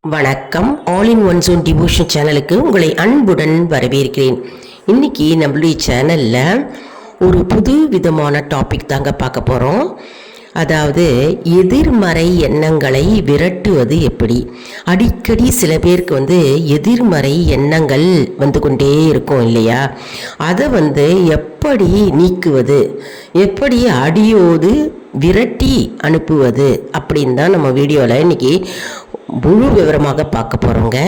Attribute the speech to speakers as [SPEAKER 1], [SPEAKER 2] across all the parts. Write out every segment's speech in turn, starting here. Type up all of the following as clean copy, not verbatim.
[SPEAKER 1] வணக்கம். All in one zone devotion சேனலுக்கு உங்களை அன்புடன் வரவேற்கிறேன். இன்னைக்கு நம்மளுடைய சேனலில் ஒரு புது விதமான டாபிக் தாங்க பார்க்க போகிறோம். அதாவது எதிர்மறை எண்ணங்களை விரட்டுவது எப்படி. அடிக்கடி சில பேருக்கு எதிர்மறை எண்ணங்கள் வந்து கொண்டே இருக்கும் இல்லையா? அதை எப்படி நீக்குவது, எப்படி அடியோடு விரட்டி அனுப்புவது அப்படின்னு தான் நம்ம வீடியோவில் இன்னைக்கு முழு விவரமாக பார்க்க போகிறோங்க.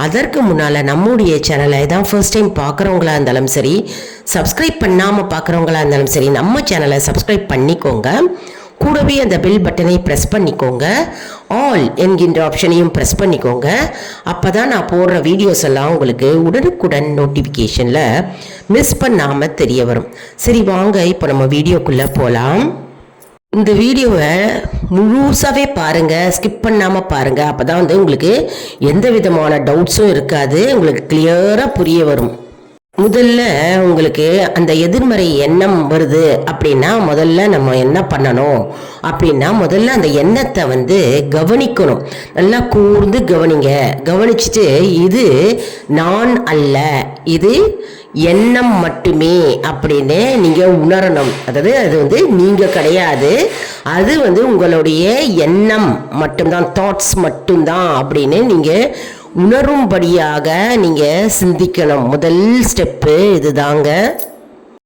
[SPEAKER 1] அதற்கு முன்னால் நம்முடைய சேனலை தான் ஃபர்ஸ்ட் டைம் பார்க்குறவங்களா இருந்தாலும் சரி, சப்ஸ்கிரைப் பண்ணாமல் பார்க்குறவங்களா இருந்தாலும் சரி, நம்ம சேனலை சப்ஸ்கிரைப் பண்ணிக்கோங்க. கூடவே அந்த பெல் பட்டனை ப்ரெஸ் பண்ணிக்கோங்க. ஆல் என்கின்ற ஆப்ஷனையும் ப்ரெஸ் பண்ணிக்கோங்க. அப்போ தான் நான் போடுற வீடியோஸ் எல்லாம் உங்களுக்கு உடனுக்குடன் நோட்டிஃபிகேஷனில் மிஸ் பண்ணாமல் தெரிய வரும். சரி வாங்க, இப்போ நம்ம வீடியோக்குள்ளே போகலாம். இந்த வீடியோவை முழுசாகவே பாருங்கள், ஸ்கிப் பண்ணாமல் பாருங்கள். அப்போ தான் உங்களுக்கு எந்த விதமான டவுட்ஸும் இருக்காது, உங்களுக்கு கிளியராக புரிய வரும். முதல்ல உங்களுக்கு அந்த எதிர்மறை எண்ணம் வருது அப்படின்னா முதல்ல நம்ம என்ன பண்ணணும் அப்படின்னா, முதல்ல அந்த எண்ணத்தை கவனிக்கணும். நல்லா கூர்ந்து கவனிங்க. கவனிச்சுட்டு இது நான் அல்ல, இது எண்ணம் மட்டுமே அப்படின்னு நீங்கள் உணரணும். அதாவது அது நீங்கள் கிடையாது, அது உங்களுடைய எண்ணம் மட்டும்தான், தாட்ஸ் மட்டும்தான் அப்படின்னு நீங்கள் உணரும்படியாக நீங்கள் சிந்திக்கணும். முதல் ஸ்டெப்பு இது தாங்க.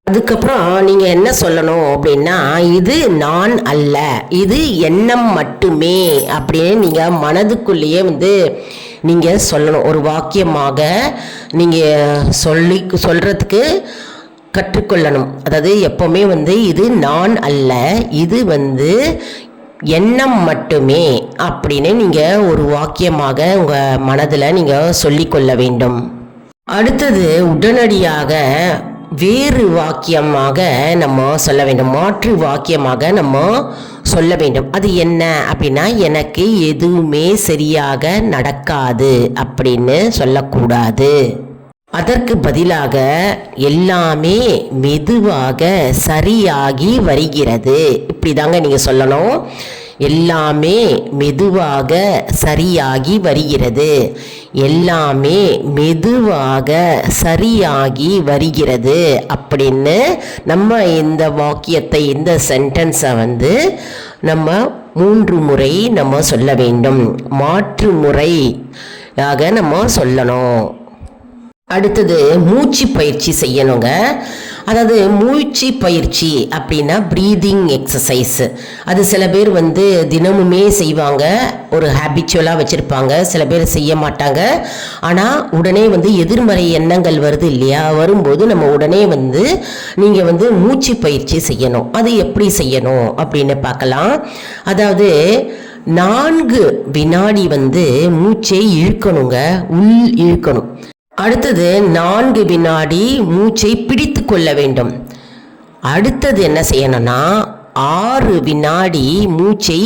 [SPEAKER 1] அதுக்கப்புறம் நீங்கள் என்ன சொல்லணும் அப்படின்னா, இது நான் அல்ல, இது எண்ணம் மட்டுமே அப்படின்னு நீங்கள் மனதுக்குள்ளேயே நீங்கள் சொல்லணும். ஒரு வாக்கியமாக நீங்கள் சொல்கிறதுக்கு கற்றுக்கொள்ளணும். அதாவது எப்போவுமே இது நான் அல்ல, இது எண்ணம் மட்டுமே அப்படின்னு நீங்கள் ஒரு வாக்கியமாக உங்கள் மனதில் நீங்கள் சொல்லிக்கொள்ள வேண்டும். அடுத்தது உடனடியாக வேறு வாக்கியமாக நம்ம சொல்ல வேண்டும், மாற்று வாக்கியமாக நம்ம சொல்ல வேண்டும். அது என்ன அப்படின்னா, எனக்கு எதுவுமே சரியாக நடக்காது அப்படின்னு சொல்லக்கூடாது. அதற்கு பதிலாக எல்லாமே மெதுவாக சரியாகி வருகிறது, இப்படி தாங்க நீங்கள் சொல்லணும். எல்லாமே மெதுவாக சரியாகி வருகிறது, எல்லாமே மெதுவாக சரியாகி வருகிறது அப்படின்னு நம்ம இந்த வாக்கியத்தை, இந்த சென்டென்ஸை நம்ம 3 முறை நம்ம சொல்ல வேண்டும். மாற்று முறையாக நம்ம சொல்லணும். அடுத்தது மூச்சு பயிற்சி செய்யணுங்க. அதாவது மூச்சு பயிற்சி அப்படின்னா ப்ரீதிங் எக்ஸசைஸ். அது சில பேர் தினமுமே செய்வாங்க, ஒரு ஹேபிச்சுவலாக வச்சுருப்பாங்க. சில பேர் செய்ய மாட்டாங்க. ஆனால் உடனே எதிர்மறை எண்ணங்கள் வருது இல்லையா, வரும்போது நம்ம உடனே நீங்கள் மூச்சு பயிற்சி செய்யணும். அது எப்படி செய்யணும் அப்படின்னு பார்க்கலாம். அதாவது 4 வினாடி மூச்சை இழுக்கணுங்க, உள் இழுக்கணும். அடுத்தது 4 வினாடி மூச்சை பிடித்து கொள்ள வேண்டும். அடுத்தது என்ன செய்யணும்னா 6 வினாடி மூச்சை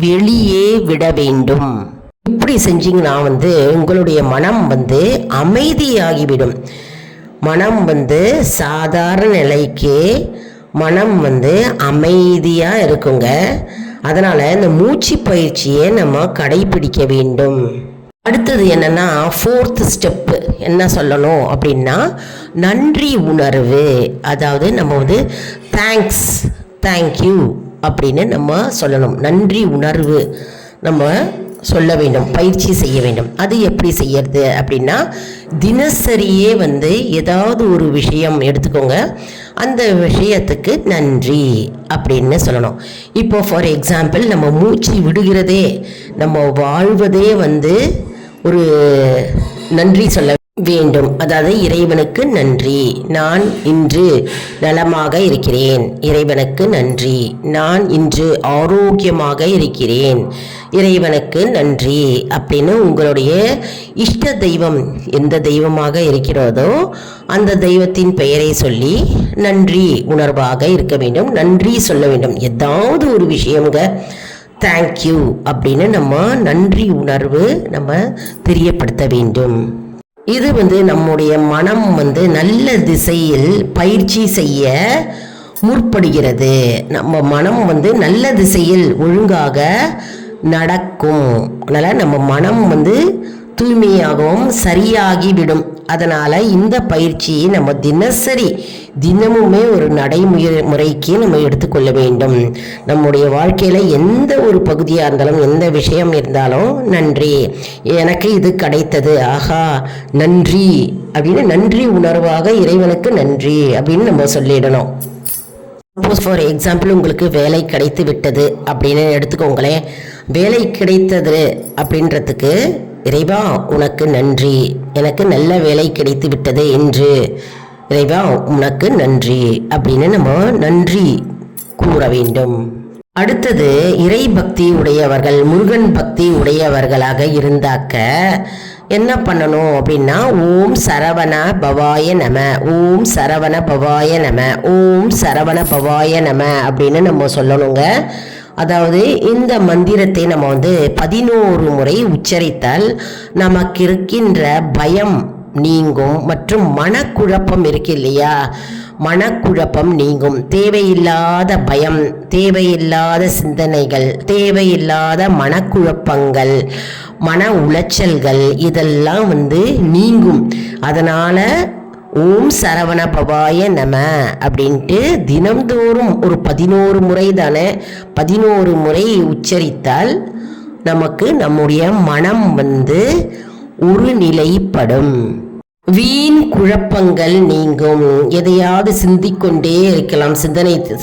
[SPEAKER 1] வெளியே விட வேண்டும். இப்படி செஞ்சீங்கன்னா உங்களுடைய மனம் அமைதியாகிவிடும். மனம் சாதாரண நிலைக்கே மனம் அமைதியாக இருக்குங்க. அதனால் இந்த மூச்சு பயிற்சியை நம்ம கடைபிடிக்க வேண்டும். அடுத்தது என்னன்னா 4th ஸ்டெப்பு என்ன சொல்லணும் அப்படின்னா, நன்றி உணர்வு. அதாவது நம்ம தேங்க்ஸ், தேங்க்யூ அப்படின்னு நம்ம சொல்லணும். நன்றி உணர்வு நம்ம சொல்ல வேண்டும், பயிற்சி செய்ய வேண்டும். அது எப்படி செய்யறது அப்படின்னா, தினசரியே ஏதாவது ஒரு விஷயம் எடுத்துக்கோங்க, அந்த விஷயத்துக்கு நன்றி அப்படின்னு சொல்லணும். இப்போ ஃபார் எக்ஸாம்பிள், நம்ம மூச்சு விடுகிறதே, நம்ம வாழ்வதே ஒரு நன்றி சொல்ல வேண்டும். அதாவது இறைவனுக்கு நன்றி, நான் இன்று நலமாக இருக்கிறேன், இறைவனுக்கு நன்றி. நான் இன்று ஆரோக்கியமாக இருக்கிறேன், இறைவனுக்கு நன்றி அப்படின்னு உங்களுடைய இஷ்ட தெய்வம் எந்த தெய்வமாக இருக்கிறதோ அந்த தெய்வத்தின் பெயரை சொல்லி நன்றி உணர்வாக இருக்க வேண்டும், நன்றி சொல்ல வேண்டும். ஏதாவது ஒரு விஷயங்க தேங்க்யூ அப்படின்னு நம்ம நன்றி உணர்வு நம்ம தெரியப்படுத்த வேண்டும். இது நம்முடைய மனம் நல்ல திசையில் பயிற்சி செய்ய முற்படுகிறது. நம்ம மனம் நல்ல திசையில் ஒழுங்காக நடக்கும். அதனால் நம்ம மனம் வந்து தூய்மையாகவும் சரியாகிவிடும். அதனால் இந்த பயிற்சியை நம்ம தினமுமே ஒரு நடைமுறைக்கு நம்ம எடுத்துக்கொள்ள வேண்டும். நம்முடைய வாழ்க்கையில் எந்த ஒரு பகுதியாக இருந்தாலும், எந்த விஷயம் இருந்தாலும், நன்றி, எனக்கு இது கிடைத்தது, ஆஹா நன்றி அப்படின்னு நன்றி உணர்வாக இறைவனுக்கு நன்றி அப்படின்னு நம்ம சொல்லிடணும். சப்போஸ் ஃபார் எக்ஸாம்பிள் உங்களுக்கு வேலை கிடைத்து விட்டது அப்படின்னு எடுத்துக்கோங்களேன். வேலை கிடைத்தது அப்படின்றதுக்கு இறைவா உனக்கு நன்றி, எனக்கு நல்ல வேலை கிடைத்து விட்டது என்று இறைவா உனக்கு நன்றி அப்படின்னு நம்ம நன்றி கூற வேண்டும். அடுத்தது இறை பக்தி உடையவர்கள், முருகன் பக்தி உடையவர்களாக இருந்தாக்க என்ன பண்ணணும் அப்படின்னா, ஓம் சரவண பவாய நம, ஓம் சரவண பவாய நம, ஓம் சரவண பவாய நம அப்படின்னு நம்ம சொல்லணுங்க. அதாவது இந்த மந்திரத்தை நம்ம வந்து 11 முறை உச்சரித்தால் நமக்கு இருக்கின்ற பயம் நீங்கும் மற்றும் மனக்குழப்பம் இருக்கு இல்லையா, மனக்குழப்பம் நீங்கும். தேவையில்லாத பயம், தேவையில்லாத சிந்தனைகள், தேவையில்லாத மனக்குழப்பங்கள், மன உளைச்சல்கள் இதெல்லாம் வந்து நீங்கும். அதனால் ஓம் சரவண பவாய நம அப்படின்ட்டு தினம்தோறும் ஒரு 11 முறை தானே, 11 முறை உச்சரித்தால் நமக்கு நம்முடைய மனம் வந்து ஒரு நிலைப்படும், வீண் குழப்பங்கள் நீங்கும். எதையாவது சிந்திக்கொண்டே இருக்கலாம்,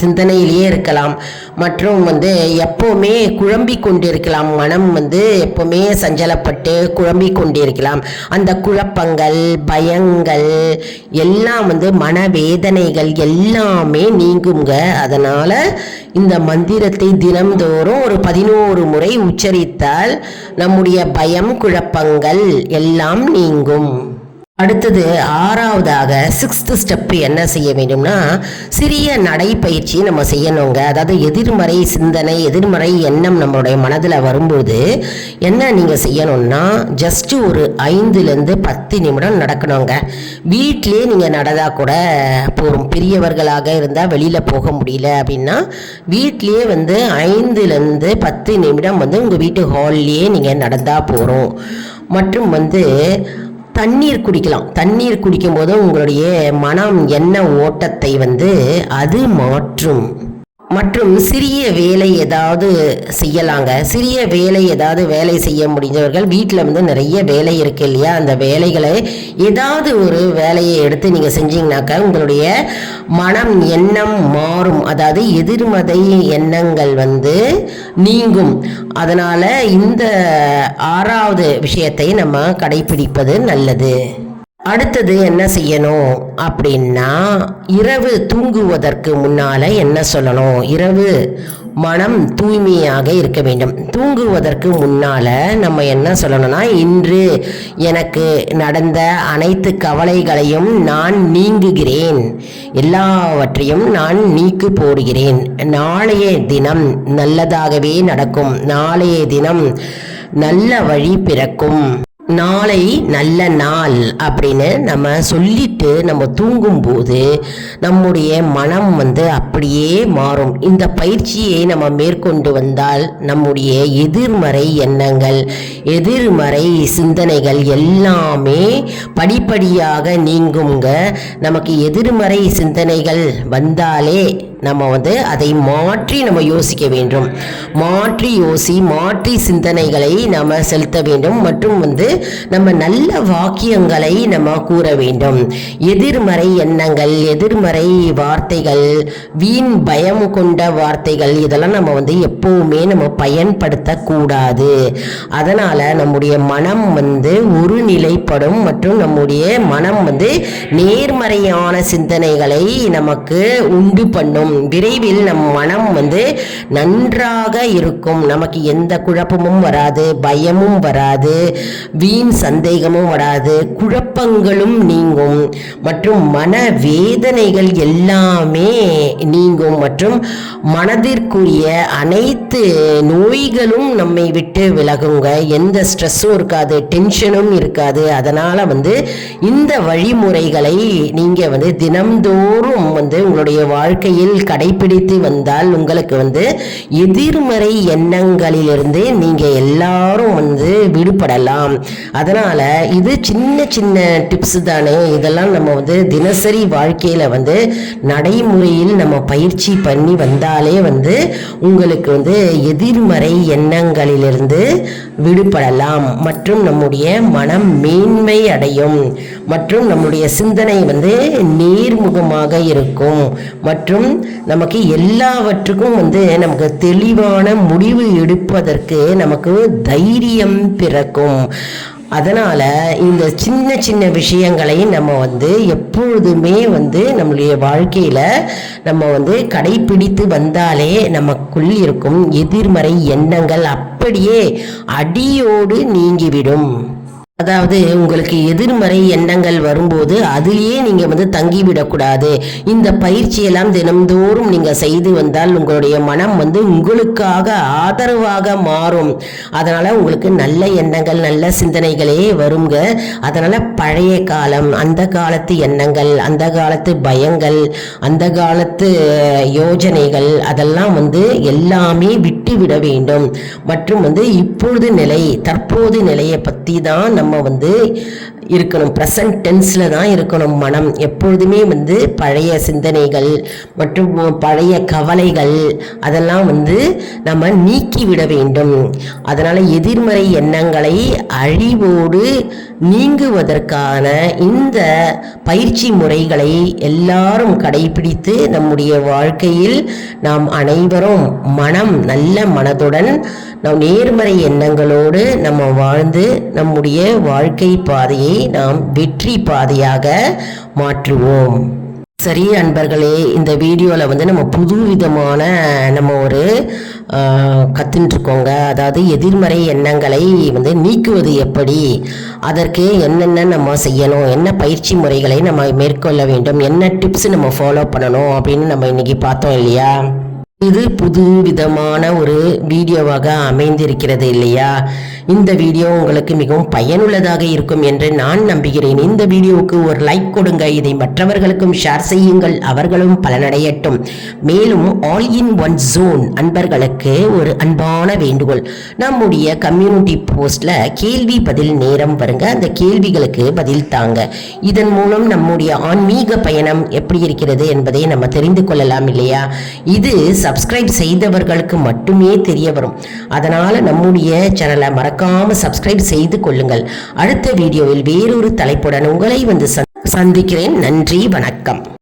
[SPEAKER 1] சிந்தனையிலேயே இருக்கலாம், மற்றும் வந்து எப்போவுமே குழம்பிக் கொண்டிருக்கலாம். மனம் வந்து எப்போவுமே சஞ்சலப்பட்டு குழம்பிக் கொண்டிருக்கலாம். அந்த குழப்பங்கள், பயங்கள் எல்லாம் வந்து மனவேதனைகள் எல்லாமே நீங்குங்க. அதனால் இந்த மந்திரத்தை தினம்தோறும் ஒரு 11 முறை உச்சரித்தால் நம்முடைய பயம், குழப்பங்கள் எல்லாம் நீங்கும். அடுத்தது 6வதாக 6th ஸ்டெப்பு என்ன செய்ய வேண்டும்னா, சிறிய நடைப்பயிற்சி நம்ம செய்யணுங்க. அதாவது எதிர்மறை சிந்தனை, எதிர்மறை எண்ணம் நம்மளுடைய மனதில் வரும்போது என்ன நீங்கள் செய்யணும்னா, ஜஸ்ட்டு ஒரு 5லேருந்து 10 நிமிடம் நடக்கணுங்க. வீட்டிலே நீங்கள் நடந்தால் கூட போகும். பெரியவர்களாக இருந்தால் வெளியில் போக முடியல அப்படின்னா வீட்டிலே வந்து 5லேருந்து 10 நிமிடம் வந்து உங்கள் வீட்டு ஹால்லேயே நீங்கள் நடந்தால் போகிறோம். மற்றும் வந்து தண்ணீர் குடிக்கலாம். தண்ணீர் குடிக்கும் போது உங்களுடைய மனம் எண்ண ஓட்டத்தை வந்து அது மாற்றும். மற்றும் சிறிய வேலை ஏதாவது செய்யலாங்க. சிறிய வேலை ஏதாவது வேலை செய்ய முடிஞ்சவர்கள், வீட்டில் வந்து நிறைய வேலை இருக்கு இல்லையா, அந்த வேலைகளை ஏதாவது ஒரு வேலையை எடுத்து நீங்கள் செஞ்சீங்கன்னாக்கா உங்களுடைய மனம் எண்ணம் மாறும். அதாவது எதிர்மறை எண்ணங்கள் வந்து நீங்கும். அதனால் இந்த 6வது விஷயத்தை நம்ம கடைபிடிப்பது நல்லது. அடுத்தது என்ன செய்யணும் அப்படின்னா, இரவு தூங்குவதற்கு முன்னால் என்ன சொல்லணும், இரவு மனம் தூய்மையாக இருக்க வேண்டும். தூங்குவதற்கு முன்னால் நம்ம என்ன சொல்லணும்னா, இன்று எனக்கு நடந்த அனைத்து கவலைகளையும் நான் நீங்குகிறேன், எல்லாவற்றையும் நான் நீக்கி போடுகிறேன், நாளைய தினம் நல்லதாகவே நடக்கும், நாளைய தினம் நல்ல வழி பிறக்கும், நாளை நல்ல நாள் அப்படின்னு நம்ம சொல்லிட்டு நம்ம தூங்கும்போது நம்முடைய மனம் வந்து அப்படியே மாறும். இந்த பயிற்சியை நம்ம மேற்கொண்டு வந்தால் நம்முடைய எதிர்மறை எண்ணங்கள், எதிர்மறை சிந்தனைகள் எல்லாமே படிப்படியாக நீங்குங்க. நமக்கு எதிர்மறை சிந்தனைகள் வந்தாலே நம்ம வந்து அதை மாற்றி நம்ம யோசிக்க வேண்டும். மாற்றி சிந்தனைகளை நம்ம செலுத்த வேண்டும். மற்றும் வந்து நம்ம நல்ல வாக்கியங்களை நம்ம கூற வேண்டும். எதிர்மறை எண்ணங்கள், எதிர்மறை வார்த்தைகள், வீண் பயம் கொண்ட வார்த்தைகள் இதெல்லாம் நம்ம வந்து எப்பவுமே நம்ம பயன்படுத்தக்கூடாது. அதனால நம்முடைய மனம் வந்து ஒரு நிலைப்படும். மற்றும் நம்முடைய மனம் வந்து நேர்மறையான சிந்தனைகளை நமக்கு உண்டு பண்ணும். விரைவில் நம் மனம் வந்து நன்றாக இருக்கும். நமக்கு எந்த குழப்பமும் வராது, பயமும் வராது, வீண் சந்தேகமும் வராது, குழப்பங்களும் நீங்கும். மற்றும் மன வேதனைகள் எல்லாமே நீங்கும். மற்றும் மனதிற்குரிய அனைத்து நோய்களும் நம்மை விட்டு விலகுங்க. எந்த ஸ்ட்ரெஸ்ஸும் இருக்காது, டென்ஷனும் இருக்காது. அதனால வந்து இந்த வழிமுறைகளை நீங்க வந்து தினம்தோறும் வந்து உங்களுடைய வாழ்க்கையில் கடைபிடித்து வந்தால் உங்களுக்கு எதிர்மறை எண்ணங்களிலிருந்து நீங்கள் எல்லாரும் விடுபடலாம். அதனால் இது சின்ன சின்ன டிப்ஸ் தானே, இதெல்லாம் நம்ம தினசரி வாழ்க்கையில் நடைமுறையில் நம்ம பயிற்சி பண்ணி வந்தாலே உங்களுக்கு எதிர்மறை எண்ணங்களிலிருந்து விடுபடலாம் மற்றும் நம்முடைய மனம் மேன்மை அடையும் மற்றும் நம்முடைய சிந்தனை நேர்முகமாக இருக்கும் மற்றும் நமக்கு எல்லாவற்றுக்கும் நமக்கு தெளிவான முடிவு எடுப்பதற்கு நமக்கு தைரியம் பிறக்கும். அதனால் இந்த சின்ன சின்ன விஷயங்களை நம்ம எப்பொழுதுமே நம்முடைய வாழ்க்கையில் நம்ம கடைபிடித்து வந்தாலே நமக்குள் இருக்கும் எதிர்மறை எண்ணங்கள் அப்படியே அடியோடு நீங்கிவிடும். அதாவது உங்களுக்கு எதிர்மறை எண்ணங்கள் வரும்போது அதிலேயே நீங்கள் தங்கிவிடக்கூடாது. இந்த பயிற்சியெல்லாம் தினம்தோறும் நீங்கள் செய்து வந்தால் உங்களுடைய மனம் உங்களுக்காக ஆதரவாக மாறும். அதனால் உங்களுக்கு நல்ல எண்ணங்கள் நல்ல சிந்தனைகளே வருங்க. அதனால் பழைய காலம், அந்த காலத்து எண்ணங்கள், அந்த காலத்து பயங்கள், அந்த காலத்து யோஜனைகள் அதெல்லாம் எல்லாமே விட்டுவிட வேண்டும். மற்றும் இப்பொழுது நிலை, தற்போது நிலையை பற்றி தான் நம்ம இருக்கணும். ப்ரெசன்ட் டென்ஸில் தான் இருக்கணும். மனம் எப்பொழுதுமே பழைய சிந்தனைகள் மற்றும் பழைய கவலைகள் அதெல்லாம் நம்ம நீக்கிவிட வேண்டும். அதனால் எதிர்மறை எண்ணங்களை அழிவோடு நீங்குவதற்கான இந்த பயிற்சி முறைகளை எல்லாரும் கடைபிடித்து நம்முடைய வாழ்க்கையில் நாம் அனைவரும் நல்ல மனதுடன் நம் நேர்மறை எண்ணங்களோடு நம்ம வாழ்ந்து நம்முடைய வாழ்க்கை பாதையை நாம் வெற்றி பாதையாக மாற்றுவோம். சரி அன்பர்களே, இந்த வீடியோவில் நம்ம புது விதமான நம்ம ஒரு கற்றுட்டுருக்கோங்க. அதாவது எதிர்மறை எண்ணங்களை நீக்குவது எப்படி, அதற்கு என்னென்ன நம்ம செய்யணும், என்ன பயிற்சி முறைகளை நம்ம மேற்கொள்ள வேண்டும், என்ன டிப்ஸ் நம்ம ஃபாலோ பண்ணணும் அப்படின்னு நம்ம இன்றைக்கி பார்த்தோம் இல்லையா. இது புது விதமான ஒரு வீடியோவாக அமைந்திருக்கிறது இல்லையா. இந்த வீடியோ உங்களுக்கு மிகவும் பயனுள்ளதாக இருக்கும் என்று நான் நம்புகிறேன். இந்த வீடியோவுக்கு ஒரு லைக் கொடுங்க, இதை மற்றவர்களுக்கும் ஷேர் செய்யுங்கள், அவர்களும் பலனடையட்டும். மேலும் ஆல் இன் ஒன் ஜோன் அன்பர்களுக்கு ஒரு அன்பான வேண்டுகோள். நம்முடைய கம்யூனிட்டி போஸ்ட்ல கேள்வி பதில் நேரம் வருங்க, அந்த கேள்விகளுக்கு பதில் தாங்க. இதன் மூலம் நம்முடைய ஆன்மீக பயணம் எப்படி இருக்கிறது என்பதை நம்ம தெரிந்து கொள்ளலாம் இல்லையா. இது சப்ஸ்கிரைப் செய்தவர்களுக்கு மட்டுமே தெரிய வரும். அதனால் நம்முடைய சேனலை மறக்காம சப்ஸ்கிரைப் செய்து கொள்ளுங்கள். அடுத்த வீடியோவில் வேறொரு தலைப்புடன் உங்களை சந்திக்கிறேன். நன்றி, வணக்கம்.